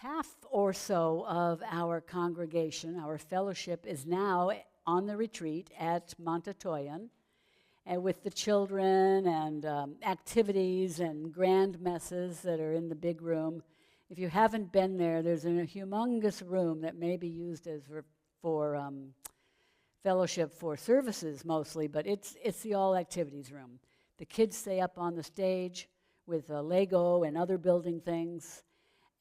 half or so of our congregation, our fellowship, is now on the retreat at Montatoyan, and with the children and activities and grand messes that are in the big room. If you haven't been there, there's a humongous room that may be used as for fellowship for services mostly, but it's the all activities room. The kids stay up on the stage with Lego and other building things,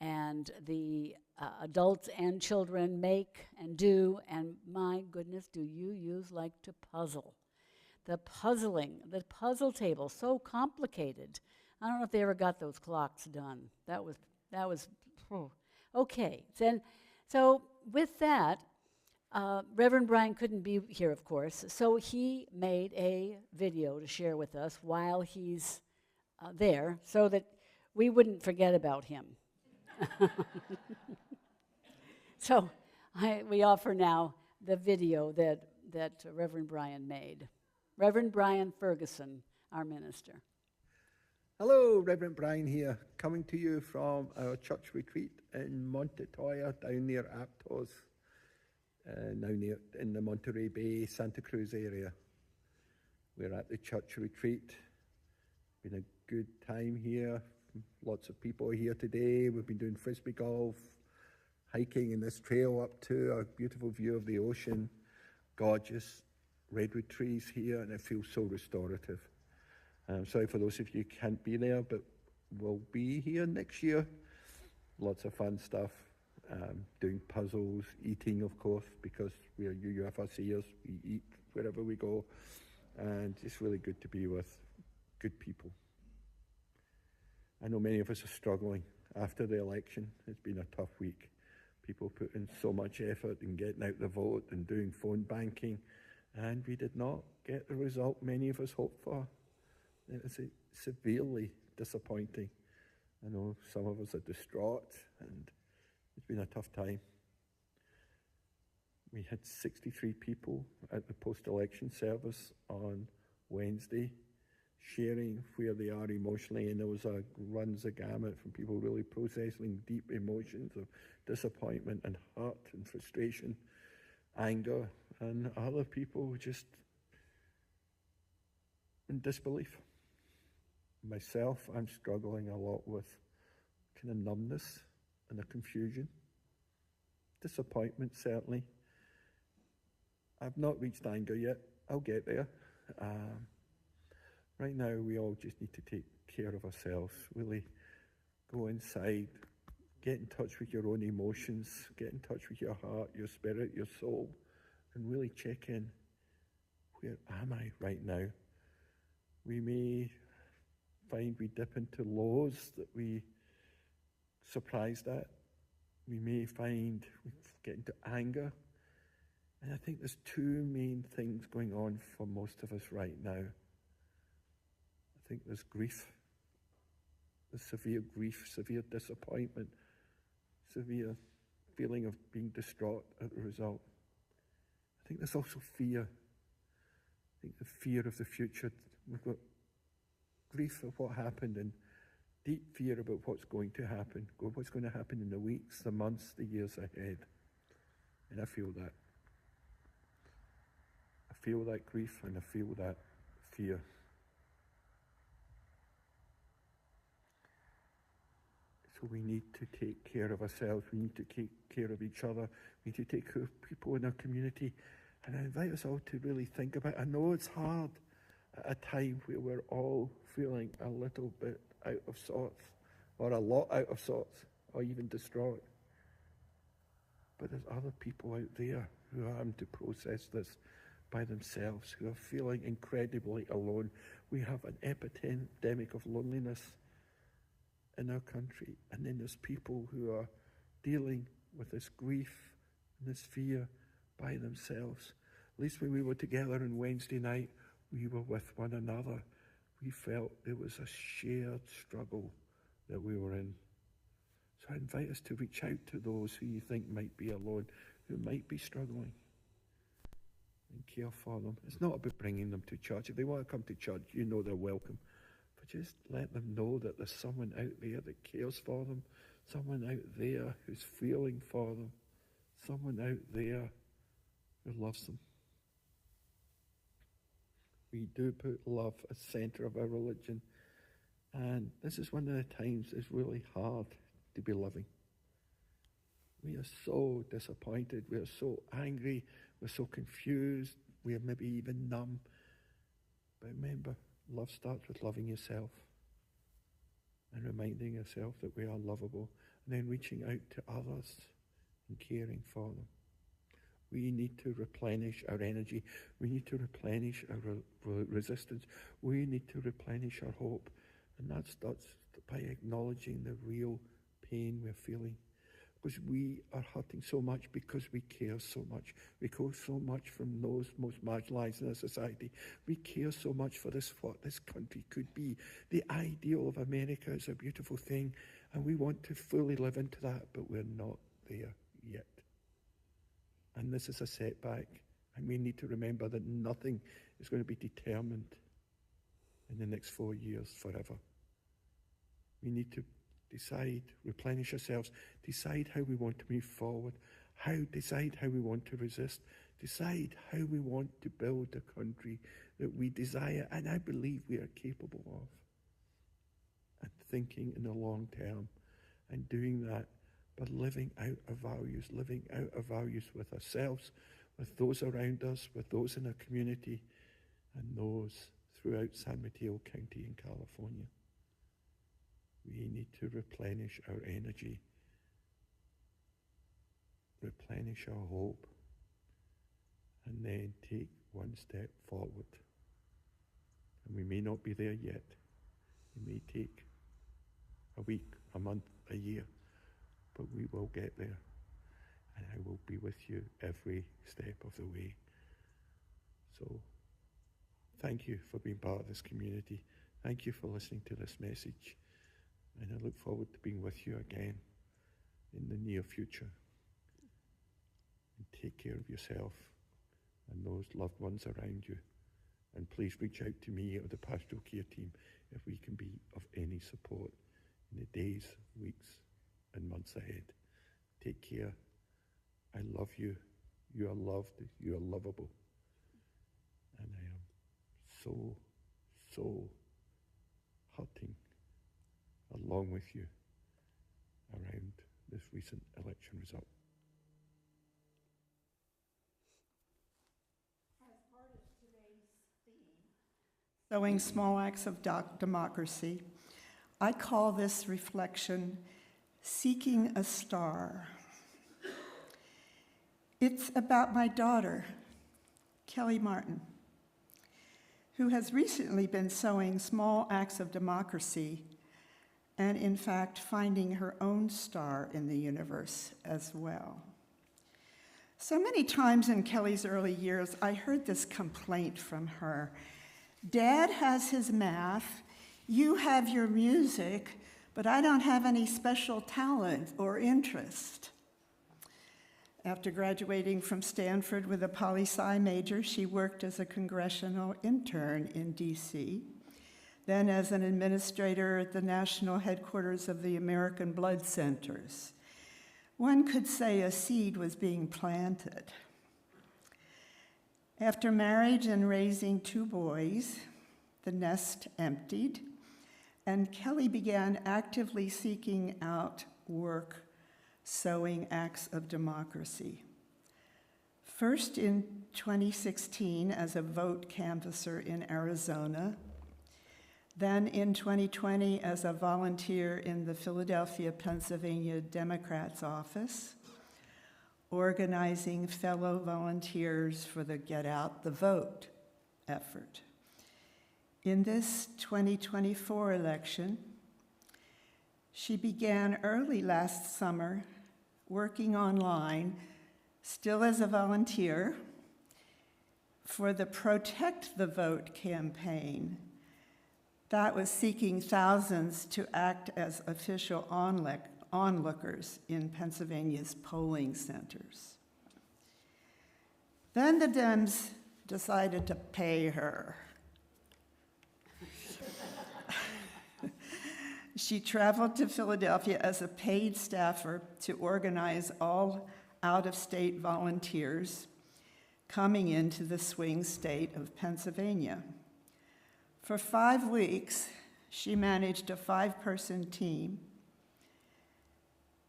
and the adults and children make and do, and my goodness, do you like to puzzle. The puzzle table, so complicated. I don't know if they ever got those clocks done. That was okay. Then, so with that, Reverend Brian couldn't be here, of course, so he made a video to share with us while he's there, so that we wouldn't forget about him. So we offer now the video that Reverend Brian made. Reverend Brian Ferguson, our minister. Hello, Reverend Brian here, coming to you from our church retreat in Montatoya, down near Aptos, now near in the Monterey Bay, Santa Cruz area. We're at the church retreat. Been a good time here. Lots of people are here today. We've been doing frisbee golf, hiking in this trail up to a beautiful view of the ocean. Gorgeous redwood trees here, and it feels so restorative. I'm sorry for those of you who can't be there, but we'll be here next year. Lots of fun stuff, doing puzzles, eating, of course, because we are UUFRCers. We eat wherever we go, and it's really good to be with good people. I know many of us are struggling after the election. It's been a tough week. People put in so much effort in getting out the vote and doing phone banking, and we did not get the result many of us hoped for. It was severely disappointing. I know some of us are distraught, and it's been a tough time. We had 63 people at the post-election service on Wednesday, sharing where they are emotionally, and there was runs a gamut from people really processing deep emotions of disappointment and hurt and frustration, anger, and other people just in disbelief. Myself, I'm struggling a lot with kind of numbness and a confusion, disappointment certainly. I've not reached anger yet. I'll get there. Right now, we all just need to take care of ourselves, really go inside, get in touch with your own emotions, get in touch with your heart, your spirit, your soul, and really check in. Where am I right now? We may find we dip into lows that we surprised at. We may find we get into anger. And I think there's two main things going on for most of us right now. I think there's grief, there's severe grief, severe disappointment, severe feeling of being distraught at the result. I think there's also fear. I think the fear of the future. We've got grief of what happened and deep fear about what's going to happen in the weeks, the months, the years ahead. And I feel that. I feel that grief and I feel that fear. So we need to take care of ourselves. We need to take care of each other. We need to take care of people in our community. And I invite us all to really think about it. I know it's hard at a time where we're all feeling a little bit out of sorts, or a lot out of sorts, or even distraught. But there's other people out there who are having to process this by themselves, who are feeling incredibly alone. We have an epidemic of loneliness in our country, and then there's people who are dealing with this grief and this fear by themselves. At least when we were together on Wednesday night, we were with one another. We felt there was a shared struggle that we were in. So I invite us to reach out to those who you think might be alone, who might be struggling, and care for them. It's not about bringing them to church. If they want to come to church, you know they're welcome. But just let them know that there's someone out there that cares for them, someone out there who's feeling for them, someone out there who loves them. We do put love at the centre of our religion, and this is one of the times it's really hard to be loving. We are so disappointed, we are so angry, we're so confused, we are maybe even numb. But remember, love starts with loving yourself and reminding yourself that we are lovable, and then reaching out to others and caring for them. We need to replenish our energy. We need to replenish our resistance. We need to replenish our hope. And that starts by acknowledging the real pain we're feeling. Because we are hurting so much because we care so much. We care so much from those most marginalized in our society. We care so much for what this country could be. The ideal of America is a beautiful thing, and we want to fully live into that, but we're not there yet. And this is a setback, and we need to remember that nothing is going to be determined in the next 4 years forever. We need to decide, replenish ourselves, decide how we want to move forward, decide how we want to resist, decide how we want to build a country that we desire and I believe we are capable of. And thinking in the long term and doing that, but living out our values with ourselves, with those around us, with those in our community, and those throughout San Mateo County in California. We need to replenish our energy, replenish our hope, and then take one step forward. And we may not be there yet. It may take a week, a month, a year, but we will get there. And I will be with you every step of the way. So, thank you for being part of this community. Thank you for listening to this message. And I look forward to being with you again in the near future. And take care of yourself and those loved ones around you. And please reach out to me or the pastoral care team if we can be of any support in the days, weeks, and months ahead. Take care. I love you. You are loved. You are lovable. And I am so hurting along with you around this recent election result. As part of today's theme, Sowing Small Acts of Democracy, I call this reflection Seeking a Star. It's about my daughter, Kelly Martin, who has recently been sowing small acts of democracy and in fact finding her own star in the universe as well. So many times in Kelly's early years, I heard this complaint from her. Dad has his math, you have your music, but I don't have any special talent or interest. After graduating from Stanford with a poli-sci major, she worked as a congressional intern in DC, then as an administrator at the national headquarters of the American Blood Centers. One could say a seed was being planted. After marriage and raising 2 boys, the nest emptied, and Kelly began actively seeking out work, sowing acts of democracy. First in 2016 as a vote canvasser in Arizona, then in 2020 as a volunteer in the Philadelphia, Pennsylvania Democrats office, organizing fellow volunteers for the Get Out the Vote effort. In this 2024 election, she began early last summer working online, still as a volunteer, for the Protect the Vote campaign that was seeking thousands to act as official onlookers in Pennsylvania's polling centers. Then the Dems decided to pay her. She traveled to Philadelphia as a paid staffer to organize all out-of-state volunteers coming into the swing state of Pennsylvania. For 5 weeks, she managed a 5-person team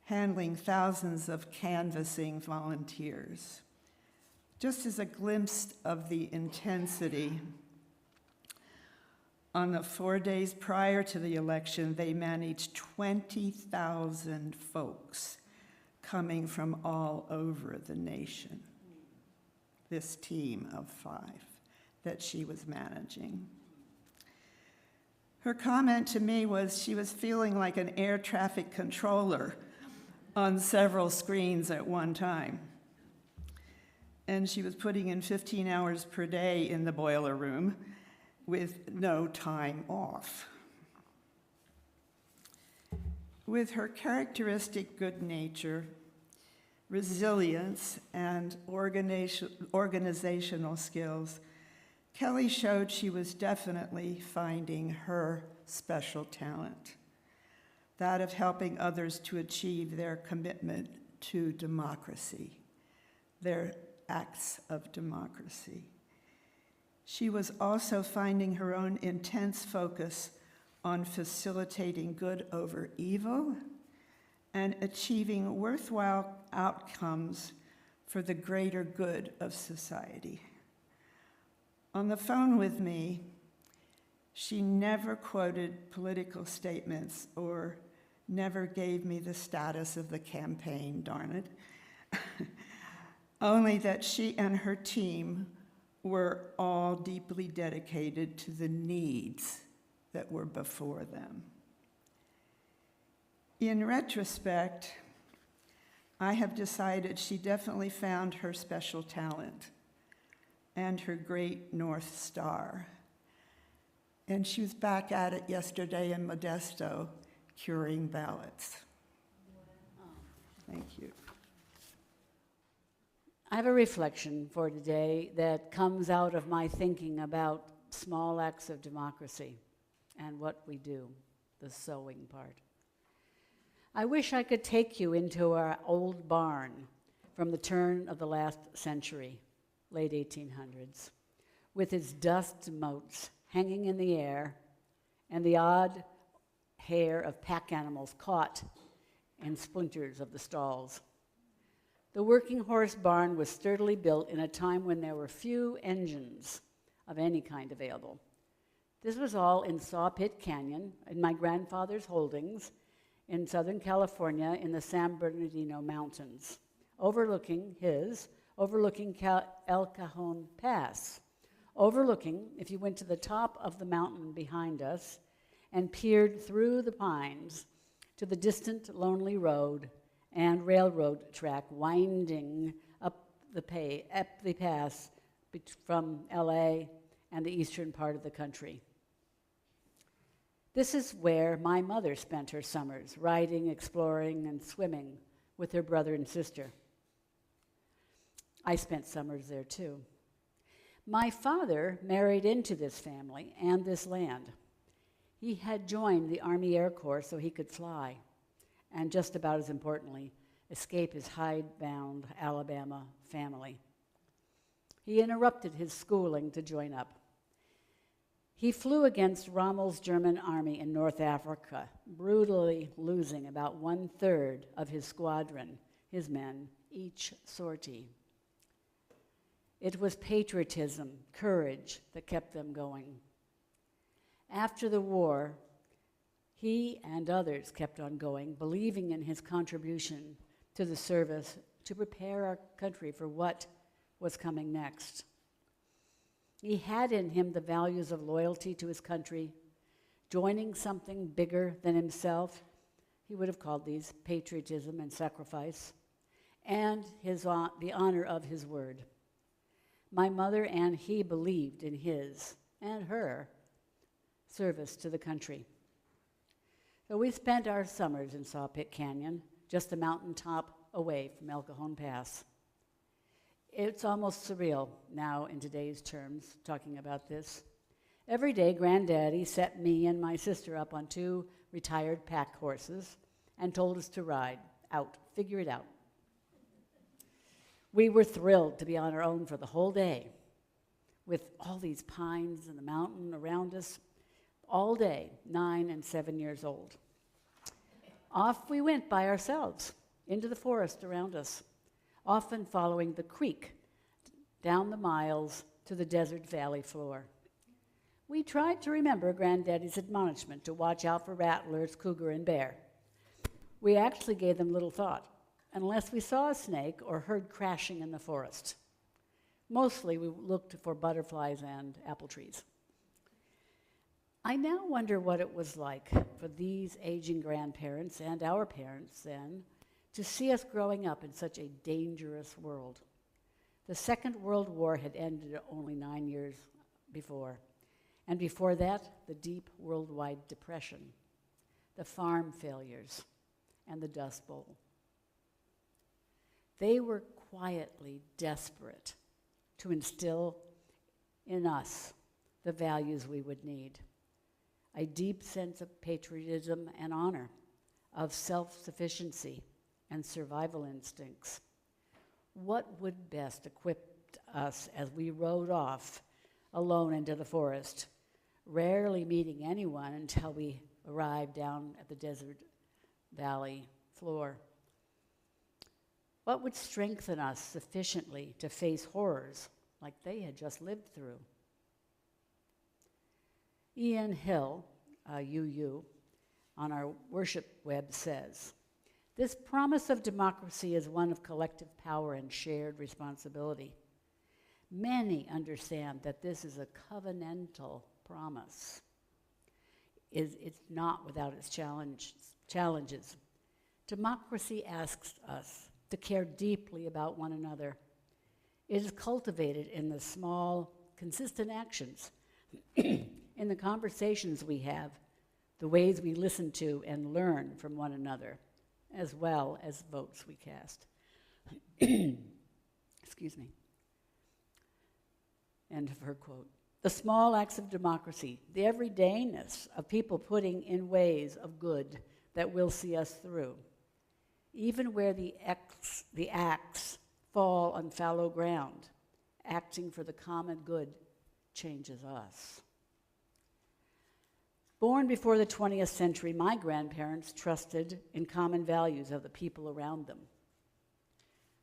handling thousands of canvassing volunteers. Just as a glimpse of the intensity, on the 4 days prior to the election, they managed 20,000 folks coming from all over the nation. This team of 5 that she was managing. Her comment to me was she was feeling like an air traffic controller on several screens at one time. And she was putting in 15 hours per day in the boiler room with no time off. With her characteristic good nature, resilience, and organizational skills, Kelly showed she was definitely finding her special talent, that of helping others to achieve their commitment to democracy, their acts of democracy. She was also finding her own intense focus on facilitating good over evil and achieving worthwhile outcomes for the greater good of society. On the phone with me, she never quoted political statements or never gave me the status of the campaign, darn it. Only that she and her team were all deeply dedicated to the needs that were before them. In retrospect, I have decided she definitely found her special talent and her great North Star. And she was back at it yesterday in Modesto, curing ballots. Thank you. I have a reflection for today that comes out of my thinking about small acts of democracy and what we do, the sowing part. I wish I could take you into our old barn from the turn of the last century, late 1800s, with its dust motes hanging in the air and the odd hair of pack animals caught in splinters of the stalls. The working horse barn was sturdily built in a time when there were few engines of any kind available. This was all in Sawpit Canyon, in my grandfather's holdings in Southern California in the San Bernardino Mountains, overlooking El Cajon Pass, overlooking, if you went to the top of the mountain behind us and peered through the pines to the distant lonely road and railroad track winding up the pass from LA and the eastern part of the country. This is where my mother spent her summers, riding, exploring, and swimming with her brother and sister. I spent summers there too. My father married into this family and this land. He had joined the Army Air Corps so he could fly, and just about as importantly, escape his hidebound Alabama family. He interrupted his schooling to join up. He flew against Rommel's German army in North Africa, brutally losing about 1/3 of his squadron, his men, each sortie. It was patriotism, courage that kept them going. After the war, he and others kept on going, believing in his contribution to the service to prepare our country for what was coming next. He had in him the values of loyalty to his country, joining something bigger than himself. He would have called these patriotism and sacrifice, and the honor of his word. My mother and he believed in his and her service to the country. So we spent our summers in Sawpit Canyon, just a mountaintop away from El Cajon Pass. It's almost surreal now in today's terms, talking about this. Every day, Granddaddy set me and my sister up on 2 retired pack horses and told us to ride out, figure it out. We were thrilled to be on our own for the whole day, with all these pines and the mountain around us, all day, 9 and 7 years old. Off we went by ourselves, into the forest around us, often following the creek down the miles to the desert valley floor. We tried to remember Granddaddy's admonishment to watch out for rattlers, cougar, and bear. We actually gave them little thought, unless we saw a snake or heard crashing in the forest. Mostly we looked for butterflies and apple trees. I now wonder what it was like for these aging grandparents and our parents then to see us growing up in such a dangerous world. The Second World War had ended only 9 years before. And before that, the deep worldwide depression, the farm failures, and the Dust Bowl. They were quietly desperate to instill in us the values we would need. A deep sense of patriotism and honor, of self-sufficiency and survival instincts. What would best equip us as we rode off alone into the forest, rarely meeting anyone until we arrived down at the desert valley floor? What would strengthen us sufficiently to face horrors like they had just lived through? Ian Hill, UU, on our worship web says, "This promise of democracy is one of collective power and shared responsibility. Many understand that this is a covenantal promise. It's not without its challenges. Democracy asks us to care deeply about one another. It is cultivated in the small, consistent actions, in the conversations we have, the ways we listen to and learn from one another, as well as votes we cast." Excuse me. End of her quote. The small acts of democracy, the everydayness of people putting in ways of good that will see us through, even where the acts fall on fallow ground, acting for the common good changes us. Born before the 20th century, my grandparents trusted in common values of the people around them.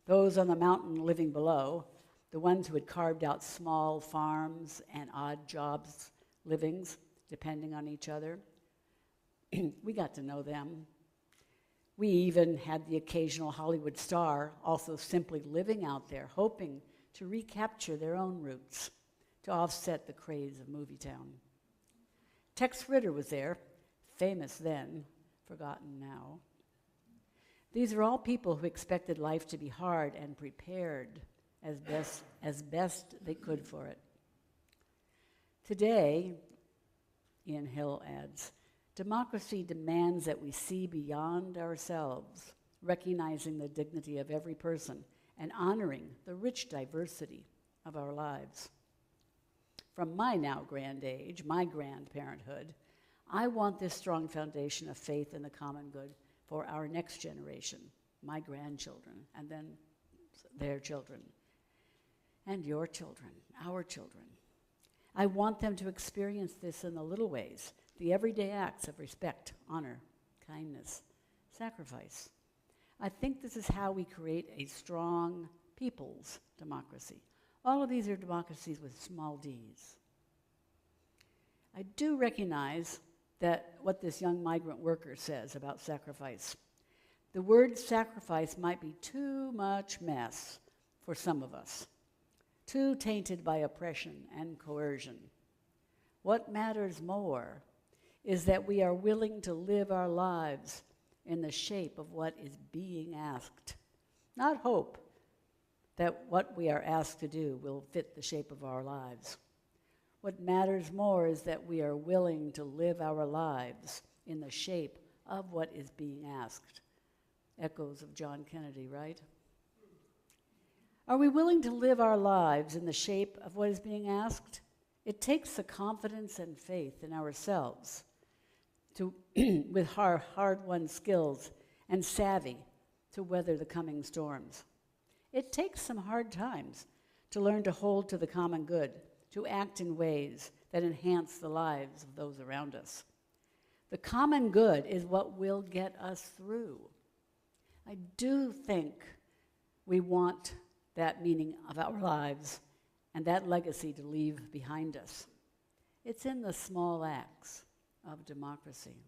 Those on the mountain living below, the ones who had carved out small farms and odd jobs, livings, depending on each other, we got to know them. We even had the occasional Hollywood star also simply living out there, hoping to recapture their own roots, to offset the craze of Movietown. Tex Ritter was there, famous then, forgotten now. These are all people who expected life to be hard and prepared as best they could for it. Today, Ian Hill adds, democracy demands that we see beyond ourselves, recognizing the dignity of every person and honoring the rich diversity of our lives. From my now grand age, my grandparenthood, I want this strong foundation of faith in the common good for our next generation, my grandchildren, and then their children, and your children, our children. I want them to experience this in the little ways, the everyday acts of respect, honor, kindness, sacrifice. I think this is how we create a strong people's democracy. All of these are democracies with small d's. I do recognize that what this young migrant worker says about sacrifice. The word sacrifice might be too much mess for some of us, too tainted by oppression and coercion. What matters more is that we are willing to live our lives in the shape of what is being asked, not hope that what we are asked to do will fit the shape of our lives. What matters more is that we are willing to live our lives in the shape of what is being asked. Echoes of John Kennedy, right? Are we willing to live our lives in the shape of what is being asked? It takes the confidence and faith in ourselves to, with our hard-won skills and savvy to weather the coming storms. It takes some hard times to learn to hold to the common good, to act in ways that enhance the lives of those around us. The common good is what will get us through. I do think we want that meaning of our lives and that legacy to leave behind us. It's in the small acts of democracy.